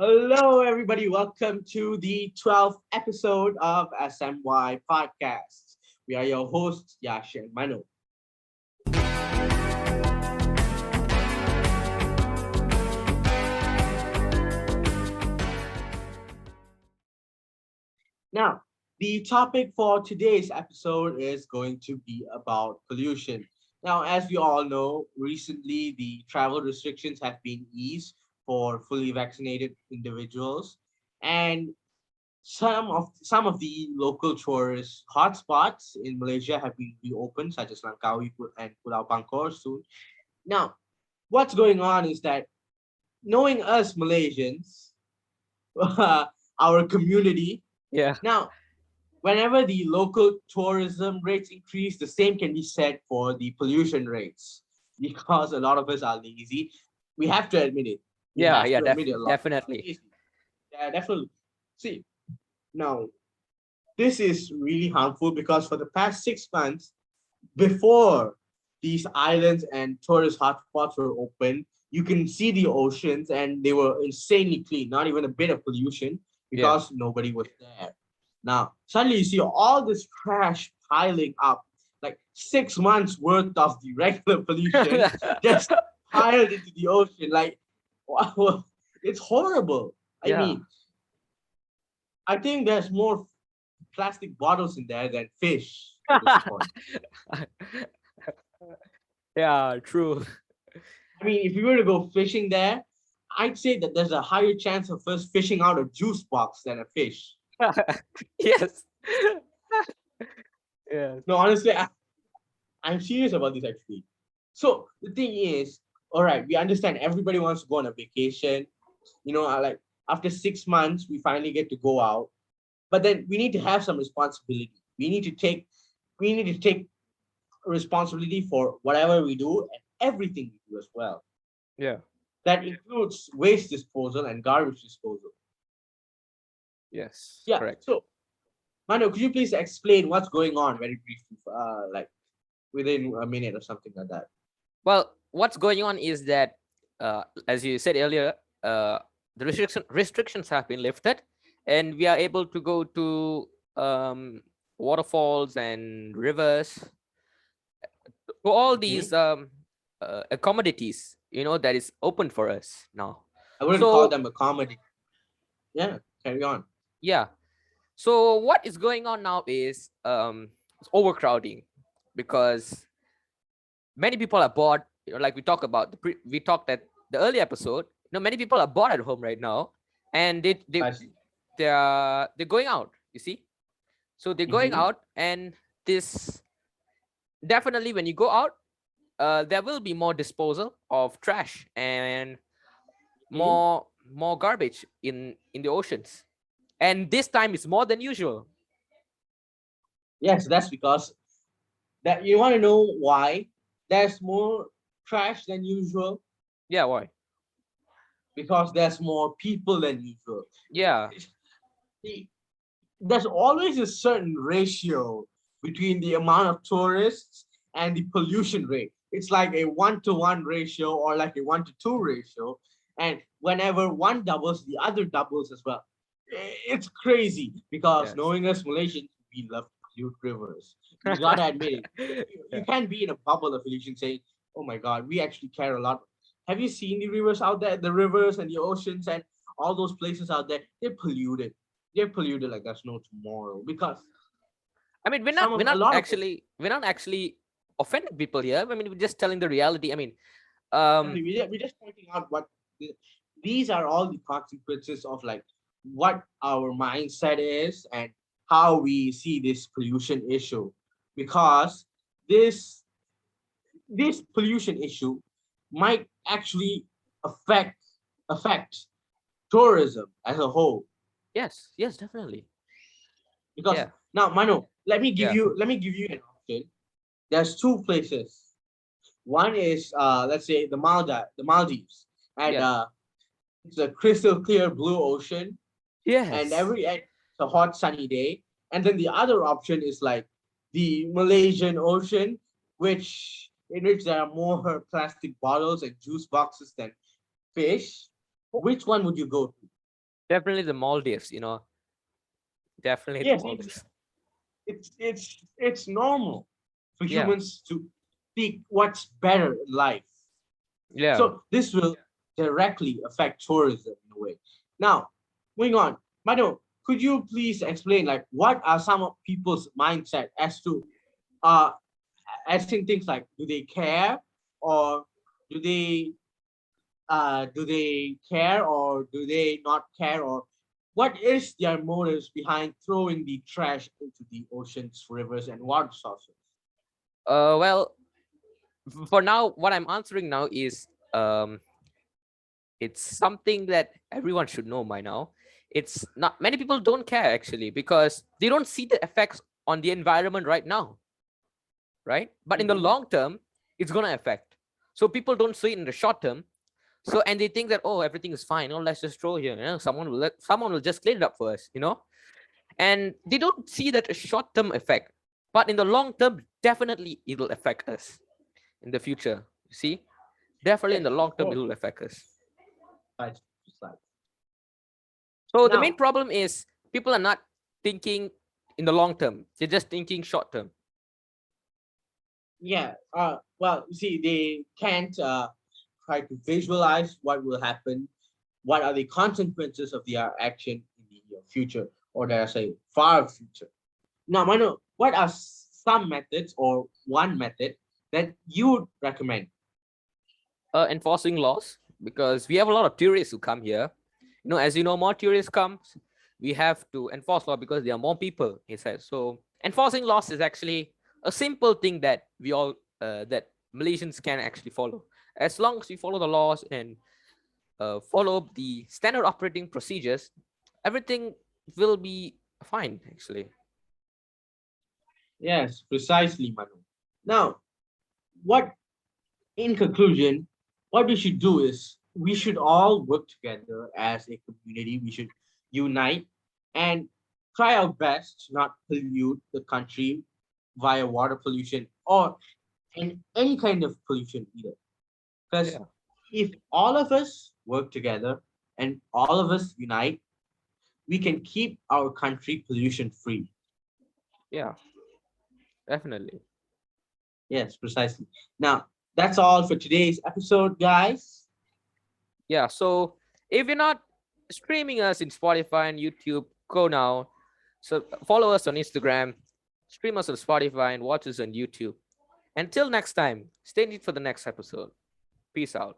Hello, everybody. Welcome to the 12th episode of SMY Podcasts. We are your hosts, Yash and Manu. Now, the topic for today's episode is going to be about pollution. Now, as we all know, recently the travel restrictions have been eased for fully vaccinated individuals, and some of the local tourist hotspots in Malaysia have been reopened, such as Langkawi and Pulau Bangkor soon. Now, what's going on is that knowing us Malaysians, our community, Yeah, now whenever the local tourism rates increase, the same can be said for the pollution rates because a lot of us are lazy. We have to admit it. We yeah, have yeah, to admit it a lot. We are definitely. lazy. Yeah, definitely. See, now this is really harmful because for the past 6 months, before these islands and tourist hotspots were open, you can see the oceans and they were insanely clean, not even a bit of pollution Yeah, because nobody was there. Now, suddenly you see all this trash piling up, like 6 months worth of the regular pollution just piled into the ocean. Like, wow, it's horrible. I yeah, mean, I think there's more plastic bottles in there than fish at this point. yeah, true. I mean, if we were to go fishing there, I'd say that there's a higher chance of us fishing out a juice box than a fish. Yes, yes, No, honestly, I'm serious about this actually. So the thing is, all right, we understand everybody wants to go on a vacation. Like after 6 months, we finally get to go out. But then we need to have some responsibility. We need to take responsibility for whatever we do and everything we do as well. yeah, That includes waste disposal and garbage disposal. yes, Yeah. correct. So, Manu, could you please explain what's going on very briefly, like within a minute or something like that? Well, what's going on is that, as you said earlier, the restrictions have been lifted, and we are able to go to waterfalls and rivers, to all Mhm. these commodities, that is open for us now. I wouldn't call So them a comedy. Yeah, carry on. yeah. So what is going on now is overcrowding, because many people are bored. Like we talked about we talked at the early episode. Many people are bored at home right now, and they they I see. they're going out. You see, so they're going Mm-hmm. out, and this definitely, when you go out, there will be more disposal of trash and Mm-hmm. more garbage in the oceans, and this time it's more than usual. Yes, that's because that you want to know why there's more trash than usual Yeah, why? because there's more people than usual. Yeah, See, there's always a certain ratio between the amount of tourists and the pollution rate. It's like a 1-to-1 ratio or like a 1-to-2 ratio. And whenever one doubles, the other doubles as well. It's crazy because yes. knowing us Malaysians, we love to pollute rivers. You gotta admit it. You Yeah. can't be in a bubble of pollution saying, oh my God, we actually care a lot. Have you seen the rivers out there? The rivers and the oceans and all those places out there, they're polluted like there's no tomorrow because I mean, we're not some of we're a not lot of us actually we're not actually offending people here. I mean, we're just telling the reality. I mean, um, we're just pointing out these are all the consequences of like what our mindset is and how we see this pollution issue because this this pollution issue might actually affect affect tourism as a whole yes, yes, definitely. because Yeah, now Mano, yeah, let me give you an option. There's two places. One is let's say the Maldives, and yeah, it's a crystal clear blue ocean, yes. and it's a hot sunny day. And then the other option is like the Malaysian Ocean, in which there are more plastic bottles and juice boxes than fish. Which one would you go to? Definitely the Maldives, you know. Definitely the Yes, Maldives. it's normal for Yeah. humans to seek what's better in life. Yeah. So this will directly affect tourism in a way. Now, moving on, Manu, could you please explain like what are some of people's mindset as to uh asking things like do they care or do they care or do they not care or what is their motives behind throwing the trash into the oceans, rivers, and water sources? Well, for now, what I'm answering now is it's something that everyone should know by now. It's not many people don't care actually because they don't see the effects on the environment right now, right? But in the Mm-hmm. long term, it's gonna affect. So people don't see it in the short term. So and they think that oh everything is fine. Oh let's just throw here. You know, someone will just clean it up for us. You know, and they don't see that a short term effect. But in the long term, definitely it will affect us in the future. You see, definitely in Yes, the of long term it course. will affect us. Right, right. So the main Now, problem is people are not thinking in the long term. They're just thinking short term. yeah, well, you see, they can't try to visualize what will happen, what are the consequences of their action in the future, or dare I say, far future. Now, Manu, what are some methods or one method that you would recommend? Enforcing laws because we have a lot of tourists who come here. You know, as you know, more tourists come, we have to enforce law because there are more people. He says so. Enforcing laws is actually a simple thing that we all that Malaysians can actually follow. As long as we follow the laws and follow the standard operating procedures, everything will be fine. Actually, Yes, precisely, Manu. Now, what in conclusion, what we should do is we should all work together as a community. We should unite and try our best to not pollute the country via water pollution or in any kind of pollution either. Because yeah, if all of us work together and all of us unite, we can keep our country pollution free. yeah, definitely. Yes, precisely. Now, that's all for today's episode, guys. Yeah. So if you're not streaming us in Spotify and YouTube, go now. So follow us on Instagram, stream us on Spotify, and watch us on YouTube. Until next time, stay tuned for the next episode. Peace out.